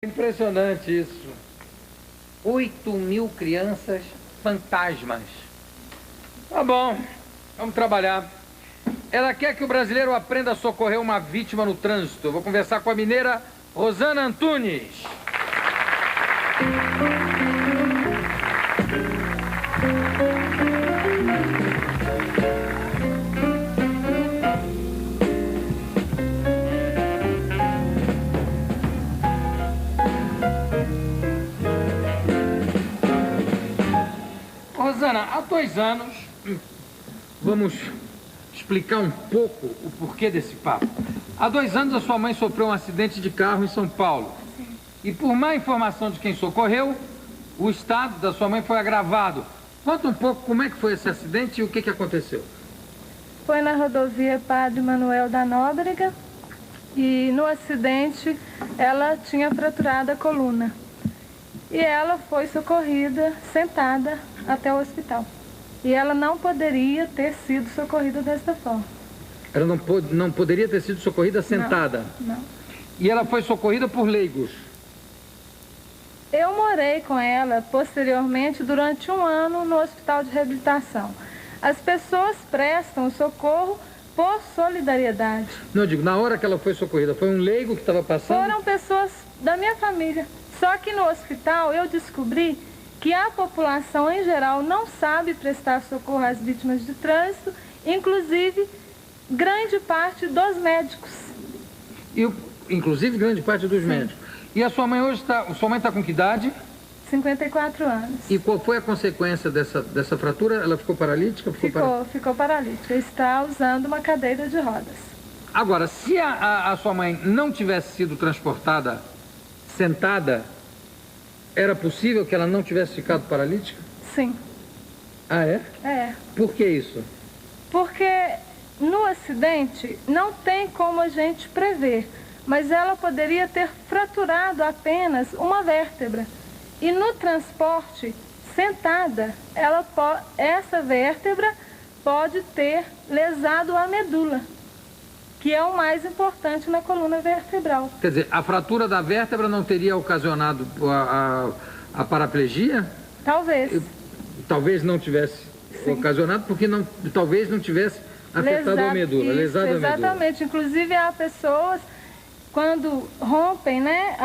Impressionante isso. 8.000 crianças fantasmas. Tá bom, vamos trabalhar. Ela quer que o brasileiro aprenda a socorrer uma vítima no trânsito. Eu vou conversar com a mineira Rosana Antunes. Rosana, há 2 anos, vamos explicar um pouco o porquê desse papo. Há 2 anos a sua mãe sofreu um acidente de carro em São Paulo. Sim. E por má informação de quem socorreu, o estado da sua mãe foi agravado. Conta um pouco como é que foi esse acidente e o que aconteceu. Foi na rodovia Padre Manuel da Nóbrega e no acidente ela tinha fraturado a coluna. E ela foi socorrida sentada até o hospital. E ela não poderia ter sido socorrida desta forma. Ela não poderia ter sido socorrida sentada? Não. E ela foi socorrida por leigos? Eu morei com ela posteriormente durante 1 ano no hospital de reabilitação. As pessoas prestam socorro por solidariedade. Não, digo, na hora que ela foi socorrida, foi um leigo que estava passando? Foram pessoas da minha família. Só que no hospital eu descobri que a população em geral não sabe prestar socorro às vítimas de trânsito, inclusive grande parte dos médicos. Inclusive grande parte dos médicos. E a sua mãe hoje sua mãe está com que idade? 54 anos. E qual foi a consequência dessa fratura? Ela ficou paralítica? Ficou paralítica. Está usando uma cadeira de rodas. Agora, se a sua mãe não tivesse sido transportada sentada, era possível que ela não tivesse ficado paralítica? Sim. Ah, é? É. Por que isso? Porque no acidente não tem como a gente prever, mas ela poderia ter fraturado apenas uma vértebra. E no transporte, sentada, essa vértebra pode ter lesado a medula, que é o mais importante na coluna vertebral. Quer dizer, a fratura da vértebra não teria ocasionado a paraplegia? Talvez. Talvez não tivesse ocasionado, porque talvez não tivesse afetado a medula, lesado a medula. Exatamente. Inclusive, há pessoas, quando rompem, né,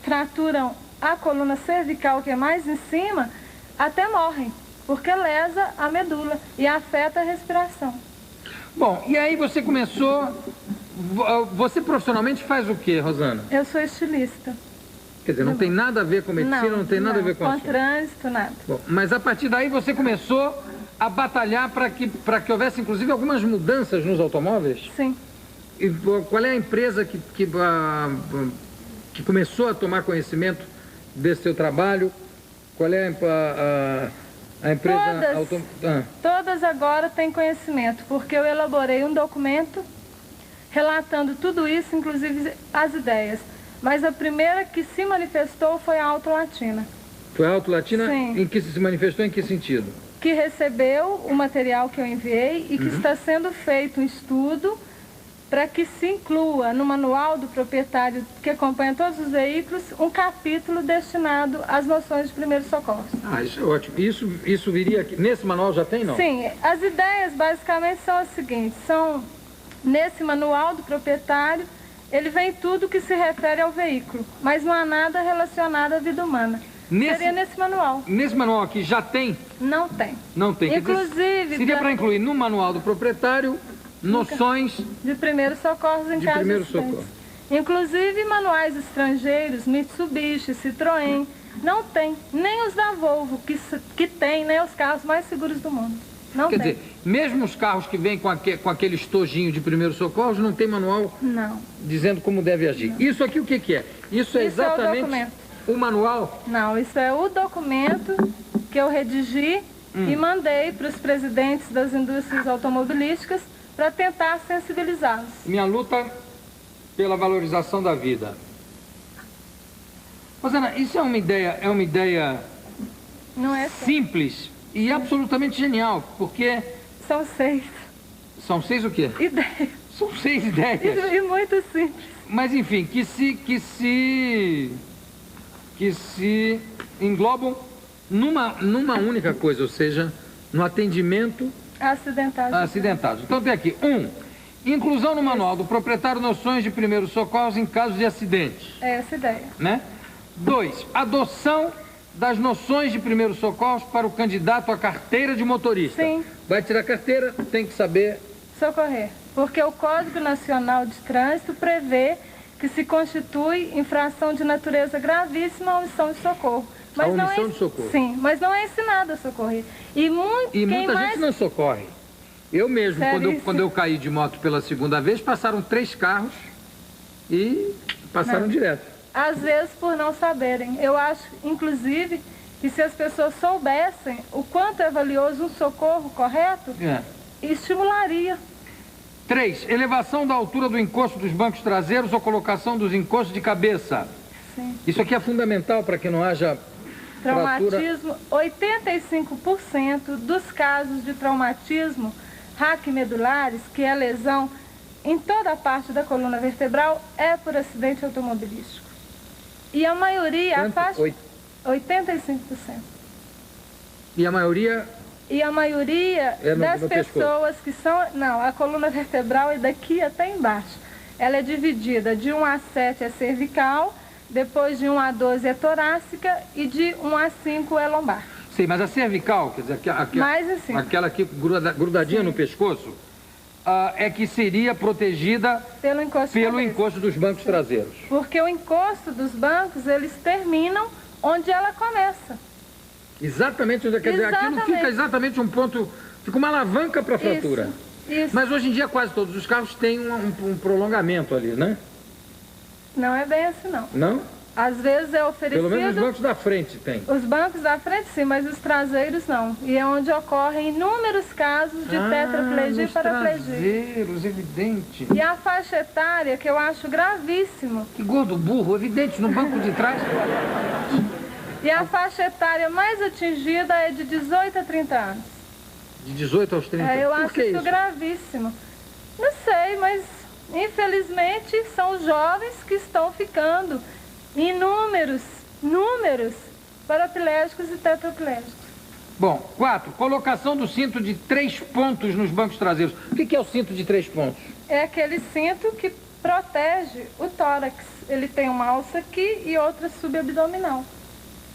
fraturam a coluna cervical, que é mais em cima, até morrem, porque lesa a medula e afeta a respiração. Bom, e aí você começou... Você profissionalmente faz o quê, Rosana? Eu sou estilista. Quer dizer, não tem nada a ver com medicina, não tem nada a ver com assunto. Com trânsito, nada. Bom, mas a partir daí você começou a batalhar para que houvesse, inclusive, algumas mudanças nos automóveis? Sim. E qual é a empresa que começou a tomar conhecimento desse seu trabalho? Qual é a empresa... Todas agora têm conhecimento, porque eu elaborei um documento relatando tudo isso, inclusive as ideias. Mas a primeira que se manifestou foi a Auto Latina. Foi a Auto Latina? Sim. Em que se manifestou em que sentido? Que recebeu o material que eu enviei e que está sendo feito um estudo para que se inclua no manual do proprietário que acompanha todos os veículos um capítulo destinado às noções de primeiros socorros. Ah, isso é ótimo. Isso viria aqui. Nesse manual já tem, não? Sim, as ideias basicamente são as seguintes. Nesse manual do proprietário, ele vem tudo que se refere ao veículo, mas não há nada relacionado à vida humana. Seria nesse manual. Nesse manual aqui já tem? Não tem. Não tem. Inclusive... Seria para incluir no manual do proprietário noções... de primeiros socorros em caso de acidente. Inclusive manuais estrangeiros, Mitsubishi, Citroën, não tem. Nem os da Volvo, que tem, né, os carros mais seguros do mundo. Não tem. Quer dizer, mesmo os carros que vêm com aquele estojinho de primeiros socorros, não tem manual dizendo como deve agir. Não. Isso aqui o que é? Isso é exatamente... É o documento. O manual? Não, isso é o documento que eu redigi e mandei para os presidentes das indústrias automobilísticas para tentar sensibilizá-los. Minha luta pela valorização da vida. Rosana, isso é uma ideia não é simples e absolutamente genial, porque... São 6. São 6 o quê? Ideias. São 6 ideias. E muito simples. Mas enfim, que se que se englobam numa única coisa, ou seja, no atendimento acidentados. Então tem aqui, inclusão no manual do proprietário noções de primeiros socorros em caso de acidente. É essa ideia. Né? 2, adoção das noções de primeiros socorros para o candidato à carteira de motorista. Sim. Vai tirar a carteira, tem que saber socorrer, porque o Código Nacional de Trânsito prevê que se constitui infração de natureza gravíssima a omissão de socorro. Mas omissão de socorro. Sim, mas não é ensinado a socorrer. E muita gente não socorre. Eu mesmo, quando eu caí de moto pela segunda vez, passaram 3 carros e passaram direto. Às vezes por não saberem. Eu acho, inclusive, que se as pessoas soubessem o quanto é valioso um socorro correto, estimularia. 3, elevação da altura do encosto dos bancos traseiros ou colocação dos encostos de cabeça. Sim. Isso aqui é fundamental para que não haja traumatismo. 85% dos casos de traumatismo raquimedulares, que é lesão em toda a parte da coluna vertebral, é por acidente automobilístico. E a maioria, a faixa... 85%. E a maioria... E a maioria das pessoas que são... Não, a coluna vertebral é daqui até embaixo. Ela é dividida de 1 a 7 é cervical, depois de 1 a 12 é torácica e de 1 a 5 é lombar. Sim, mas a cervical, quer dizer, aquela aqui grudadinha no pescoço, é que seria protegida pelo encosto dos bancos traseiros. Porque o encosto dos bancos, eles terminam onde ela começa. Exatamente onde quer dizer, aqui não fica exatamente um ponto, fica uma alavanca para a fratura. Isso. Mas hoje em dia quase todos os carros têm um prolongamento ali, né? Não é bem assim, não. Não? Às vezes é oferecido... Pelo menos os bancos da frente tem. Os bancos da frente sim, mas os traseiros não. E é onde ocorrem inúmeros casos de tetraplegia e paraplegia. Traseiros, evidente. E a faixa etária, que eu acho gravíssimo. Que gordo burro, evidente, no banco de trás. E a faixa etária mais atingida é de 18 a 30 anos. De 18 aos 30? Eu acho isso gravíssimo. Não sei, mas infelizmente são os jovens que estão ficando inúmeros paraplégicos e tetraplégicos. Bom, 4. Colocação do cinto de 3 pontos nos bancos traseiros. O que é o cinto de 3 pontos? É aquele cinto que protege o tórax. Ele tem uma alça aqui e outra subabdominal.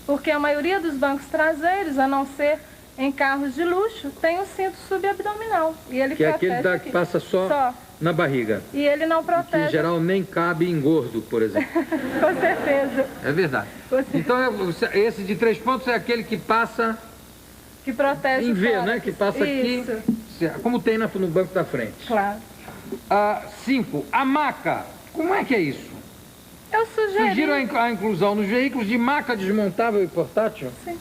Porque a maioria dos bancos traseiros, a não ser em carros de luxo, tem o cinto subabdominal. E ele que é aquele que passa só na barriga. E ele não protege. Que em geral nem cabe em gordo, por exemplo. Com certeza. É verdade. Então esse de 3 pontos é aquele que passa... Que protege em V, né? Que passa aqui, como tem no banco da frente. Claro. 5. A maca. Como é que é isso? Eu Sugiro a inclusão nos veículos de maca desmontável e portátil? Sim.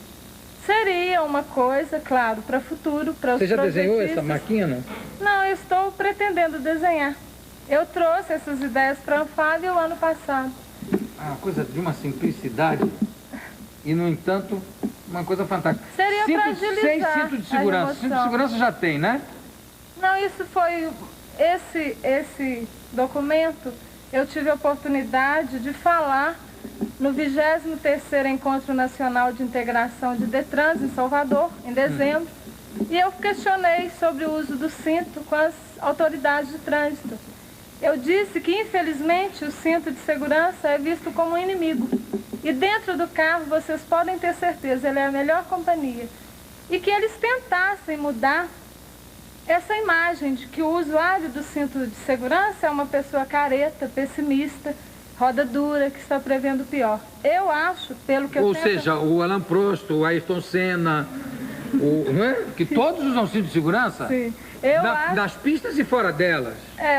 Seria uma coisa, claro, para o futuro, para os Você já desenhou essa maquinha, não? Não, eu estou pretendendo desenhar. Eu trouxe essas ideias para a Anfávia o ano passado. Uma coisa de uma simplicidade e, no entanto, uma coisa fantástica. Seria para agilizar 6 cintos de segurança. Cinto de segurança já tem, né? Não, isso foi... Esse documento, eu tive a oportunidade de falar no 23º Encontro Nacional de Integração de Detrans, em Salvador, em dezembro, e eu questionei sobre o uso do cinto com as autoridades de trânsito. Eu disse que, infelizmente, o cinto de segurança é visto como um inimigo. E dentro do carro, vocês podem ter certeza, ele é a melhor companhia. E que eles tentassem mudar essa imagem de que o usuário do cinto de segurança é uma pessoa careta, pessimista, roda dura, que está prevendo o pior. Eu acho, pelo que Ou seja, o Alain Prost, o Ayrton Senna, não é? Que todos usam cinto de segurança? Sim. Das pistas e fora delas.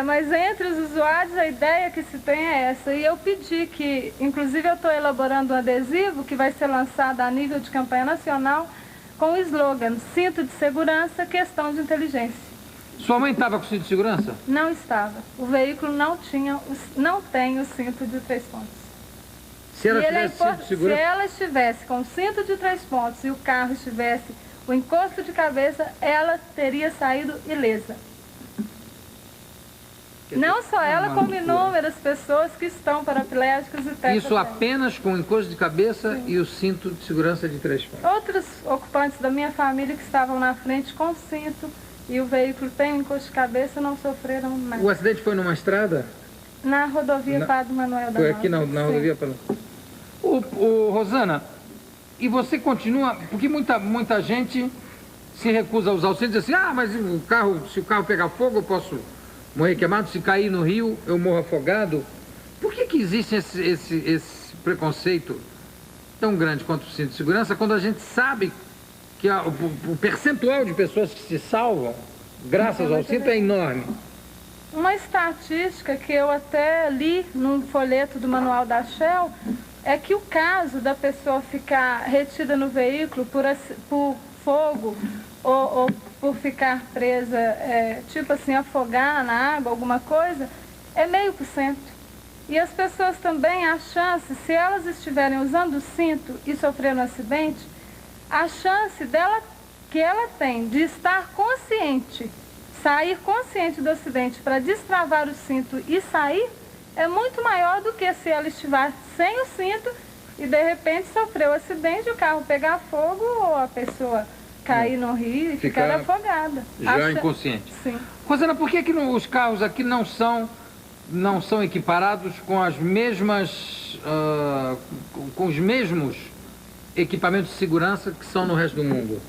Mas entre os usuários a ideia que se tem é essa. E eu pedi que, inclusive eu estou elaborando um adesivo que vai ser lançado a nível de campanha nacional com o slogan: cinto de segurança, questão de inteligência. Sua mãe estava com cinto de segurança? Não estava. O veículo não tem o cinto de 3 pontos. Se ela tivesse cinto de segurança... Se ela estivesse com o cinto de 3 pontos e o carro estivesse o encosto de cabeça, ela teria saído ilesa. Não só ela, como inúmeras pessoas que estão paraplégicas e tetraplégicas. Isso apenas com encosto de cabeça. Sim. E o cinto de segurança de 3 pontos. Outros ocupantes da minha família que estavam na frente com cinto e o veículo tem um encosto de cabeça não sofreram nada. O acidente foi numa estrada? Na rodovia Padre Manuel da Foi aqui na rodovia Padre. Rosana, e você continua, porque muita gente se recusa a usar o cinto e diz assim, mas se o carro pegar fogo eu posso morrer queimado, se cair no rio eu morro afogado. Por que existe esse preconceito tão grande quanto o cinto de segurança, quando a gente sabe que o percentual de pessoas que se salvam graças ao cinto é enorme? Uma estatística que eu até li num folheto do manual da Shell é que o caso da pessoa ficar retida no veículo por fogo ou por ficar presa, tipo assim, afogar na água, alguma coisa, é 0,5%. E as pessoas também, a chance, se elas estiverem usando o cinto e sofrerem um acidente, a chance que ela tem de estar consciente, sair consciente do acidente para destravar o cinto e sair, é muito maior do que se ela estiver sem o cinto e de repente sofreu um acidente, o carro pegar fogo ou a pessoa cair no rio e ficar afogada. Já inconsciente. Sim. Rosana, por que os carros aqui não são equiparados com as mesmas, com os mesmos equipamentos de segurança que são no resto do mundo?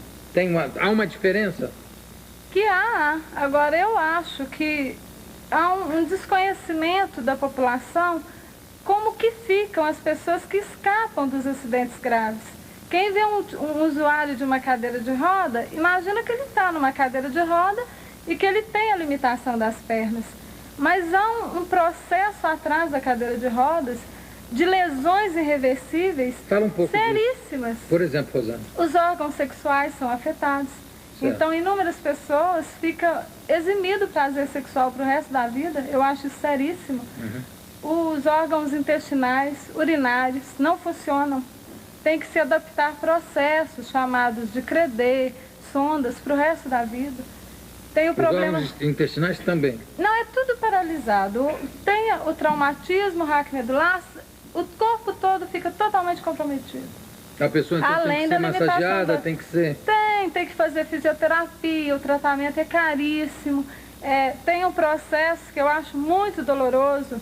Há uma diferença? Que há. Agora, eu acho que há um desconhecimento da população como que ficam as pessoas que escapam dos acidentes graves. Quem vê um usuário de uma cadeira de roda, imagina que ele está numa cadeira de roda e que ele tem a limitação das pernas. Mas há um processo atrás da cadeira de rodas de lesões irreversíveis seríssimas. Disso. Por exemplo, Rosana? Os órgãos sexuais são afetados. Certo. Então, inúmeras pessoas ficam eximindo o prazer sexual para o resto da vida. Eu acho isso seríssimo. Uhum. Os órgãos intestinais, urinários, não funcionam. Tem que se adaptar processos chamados de CREDE, sondas, para o resto da vida. Tem o problema... Os órgãos intestinais também? Não, é tudo paralisado. Tem o traumatismo raquimedular, o corpo todo fica totalmente comprometido. A pessoa então tem que ser massageada, tem que ser... Tem que fazer fisioterapia, o tratamento é caríssimo. Tem um processo que eu acho muito doloroso,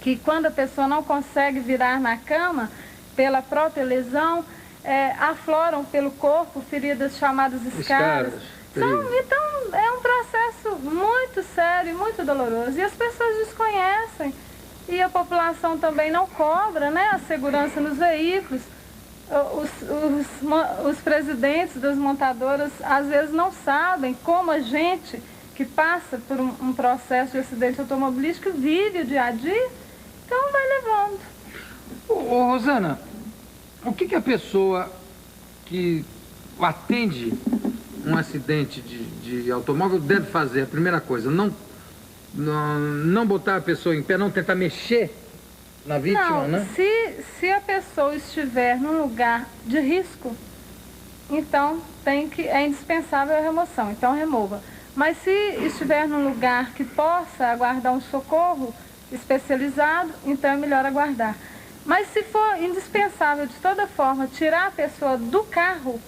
que quando a pessoa não consegue virar na cama, pela própria lesão, afloram pelo corpo feridas chamadas escaras. Então, é um processo muito sério, muito doloroso. E as pessoas desconhecem. E a população também não cobra, né, a segurança nos veículos. Os presidentes das montadoras às vezes não sabem como a gente que passa por um processo de acidente automobilístico vive o dia a dia, então vai levando. Rosana, o que a pessoa que atende um acidente de automóvel deve fazer? A primeira coisa, não botar a pessoa em pé, não tentar mexer na vítima, né? Se a pessoa estiver num lugar de risco, então é indispensável a remoção, então remova. Mas se estiver num lugar que possa aguardar um socorro especializado, então é melhor aguardar. Mas se for indispensável de toda forma tirar a pessoa do carro,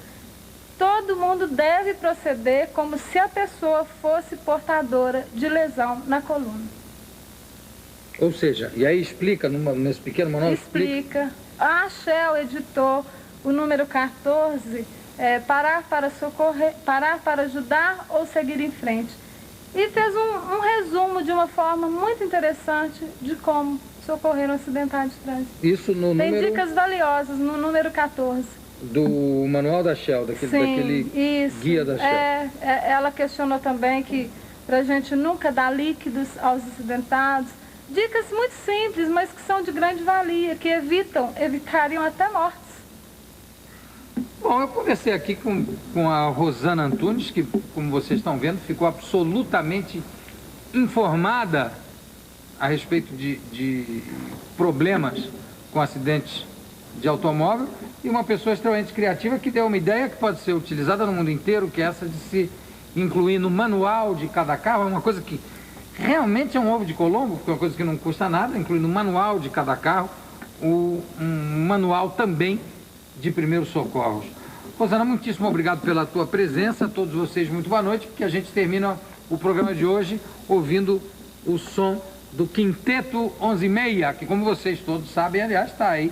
todo mundo deve proceder como se a pessoa fosse portadora de lesão na coluna. Ou seja, e aí explica, nesse pequeno manual... Explica. A Shell editou o número 14, parar para socorrer, parar para ajudar ou seguir em frente. E fez um resumo de uma forma muito interessante de como socorrer um acidentado de trânsito. Isso no Tem número... dicas valiosas no número 14. Do manual da Shell, daquele guia da Shell. Ela questionou também que para a gente nunca dar líquidos aos acidentados. Dicas muito simples, mas que são de grande valia, que evitariam até mortes. Bom, eu conversei aqui com a Rosana Antunes, que, como vocês estão vendo, ficou absolutamente informada a respeito de problemas com acidentes de automóvel, e uma pessoa extremamente criativa que deu uma ideia que pode ser utilizada no mundo inteiro, que é essa de se incluir no manual de cada carro. É uma coisa que Realmente é um ovo de Colombo, porque é uma coisa que não custa nada, incluindo um manual de cada carro, um manual também de primeiros socorros. Rosana, muitíssimo obrigado pela tua presença, a todos vocês muito boa noite, porque a gente termina o programa de hoje ouvindo o som do Quinteto 11 e meia, que como vocês todos sabem, aliás, está aí